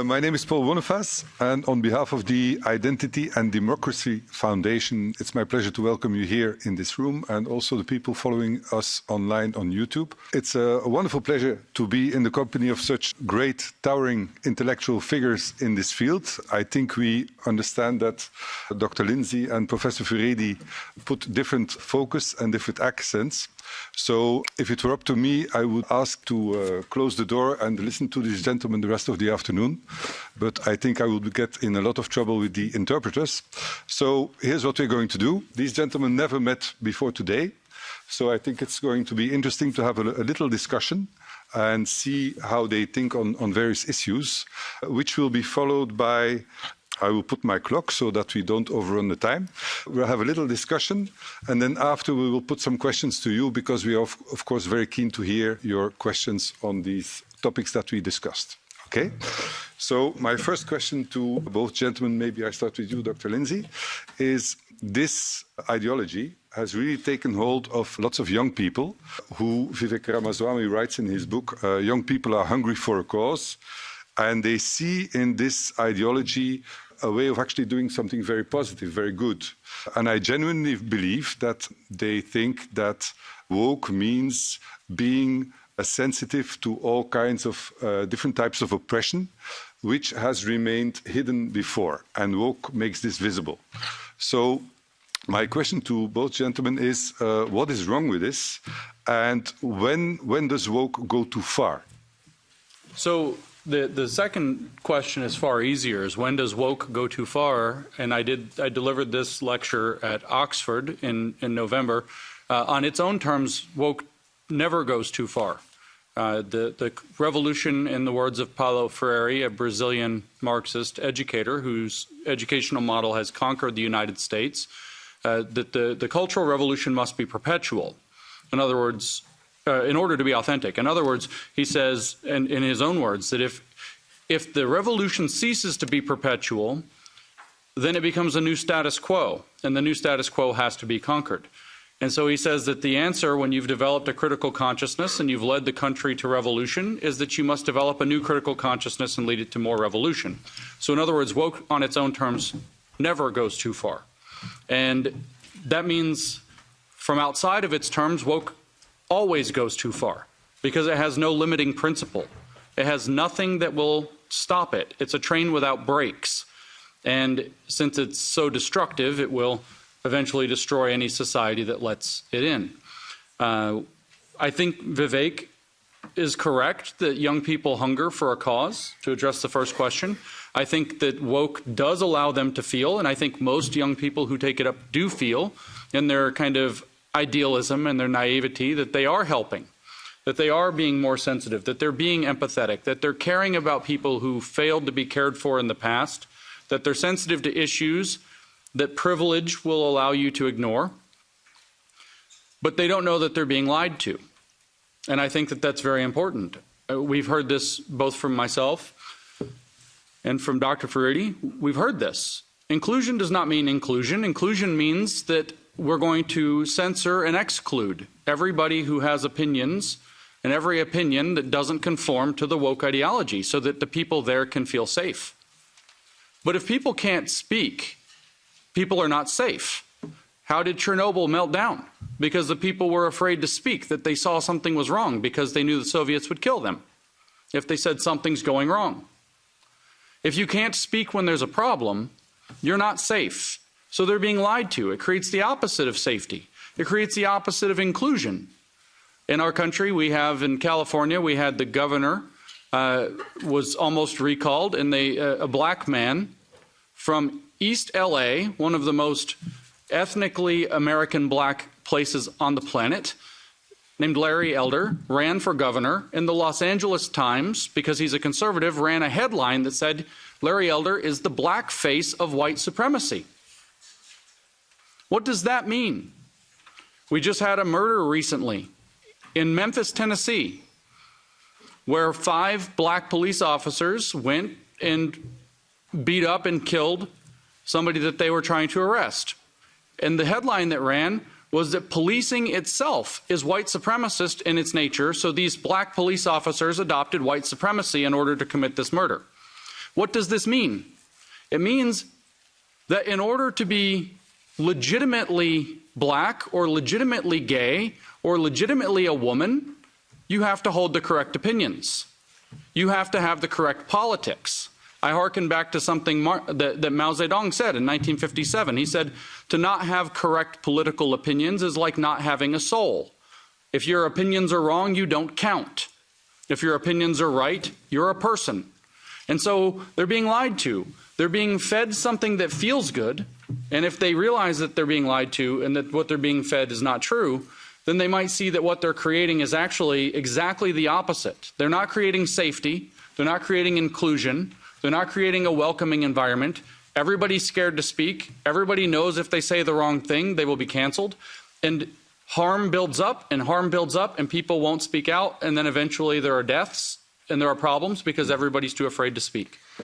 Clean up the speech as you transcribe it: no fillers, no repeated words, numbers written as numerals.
My name is Paul Wonnefaas, and on behalf of the Identity and Democracy Foundation, it's my pleasure to welcome you here in this room and also the people following us online on YouTube. It's a wonderful pleasure to be in the company of such great, towering intellectual figures in this field. I think we understand that Dr. Lindsay and Professor Furedi put different focus and different accents. So if it were up to me, I would ask to close the door and listen to these gentlemen the rest of the afternoon. But I think I would get in a lot of trouble with the interpreters. So here's what we're going to do. These gentlemen never met before today. So I think it's going to be interesting to have a little discussion and see how they think on various issues, which will be followed by, I will put my clock so that we don't overrun the time. We'll have a little discussion, and then after we will put some questions to you, because we are, of course, very keen to hear your questions on these topics that we discussed. Okay? So my first question to both gentlemen, maybe I start with you, Dr. Lindsay, is this ideology has really taken hold of lots of young people who, Vivek Ramaswamy writes in his book, young people are hungry for a cause, and they see in this ideology a way of actually doing something very positive, very good. And I genuinely believe that they think that woke means being sensitive to all kinds of different types of oppression, which has remained hidden before. And woke makes this visible. So my question to both gentlemen is, what is wrong with this? And when does woke go too far? So the second question is far easier, is when does woke go too far? And I delivered this lecture at Oxford in November. On its own terms, woke never goes too far. The revolution, in the words of Paulo Freire, a Brazilian Marxist educator whose educational model has conquered the United States, that the cultural revolution must be perpetual. In other words, in order to be authentic. In other words, he says, in his own words, that if the revolution ceases to be perpetual, then it becomes a new status quo, and the new status quo has to be conquered. And so he says that the answer, when you've developed a critical consciousness and you've led the country to revolution, is that you must develop a new critical consciousness and lead it to more revolution. So in other words, woke on its own terms never goes too far. And that means from outside of its terms, woke always goes too far because it has no limiting principle. It has nothing that will stop it. It's a train without brakes. And since it's so destructive, it will eventually destroy any society that lets it in. I think Vivek is correct that young people hunger for a cause, to address the first question. I think that woke does allow them to feel, and I think most young people who take it up do feel in their kind of idealism and their naivety that they are helping, that they are being more sensitive, that they're being empathetic, that they're caring about people who failed to be cared for in the past, that they're sensitive to issues that privilege will allow you to ignore, but they don't know that they're being lied to. And I think that that's very important. We've heard this both from myself and from Dr. Furedi. We've heard this. Inclusion does not mean inclusion. Inclusion means that we're going to censor and exclude everybody who has opinions and every opinion that doesn't conform to the woke ideology so that the people there can feel safe. But if people can't speak, people are not safe. How did Chernobyl melt down? Because the people were afraid to speak, that they saw something was wrong because they knew the Soviets would kill them if they said something's going wrong. If you can't speak when there's a problem, you're not safe. So they're being lied to. It creates the opposite of safety. It creates the opposite of inclusion. In our country, we have, in California, we had the governor was almost recalled, and a black man from East LA, one of the most ethnically American black places on the planet, named Larry Elder, ran for governor. In the Los Angeles Times, because he's a conservative, ran a headline that said, Larry Elder is the black face of white supremacy. What does that mean? We just had a murder recently in Memphis, Tennessee, where 5 black police officers went and beat up and killed somebody that they were trying to arrest. And the headline that ran was that policing itself is white supremacist in its nature, so these black police officers adopted white supremacy in order to commit this murder. What does this mean? It means that in order to be legitimately black or legitimately gay or legitimately a woman, you have to hold the correct opinions. You have to have the correct politics. I hearken back to something that Mao Zedong said in 1957. He said, to not have correct political opinions is like not having a soul. If your opinions are wrong, you don't count. If your opinions are right, you're a person. And so they're being lied to. They're being fed something that feels good. And if they realize that they're being lied to and that what they're being fed is not true, then they might see that what they're creating is actually exactly the opposite. They're not creating safety. They're not creating inclusion. They're not creating a welcoming environment. Everybody's scared to speak. Everybody knows if they say the wrong thing, they will be canceled. And harm builds up, and people won't speak out. And then eventually there are deaths and there are problems because everybody's too afraid to speak.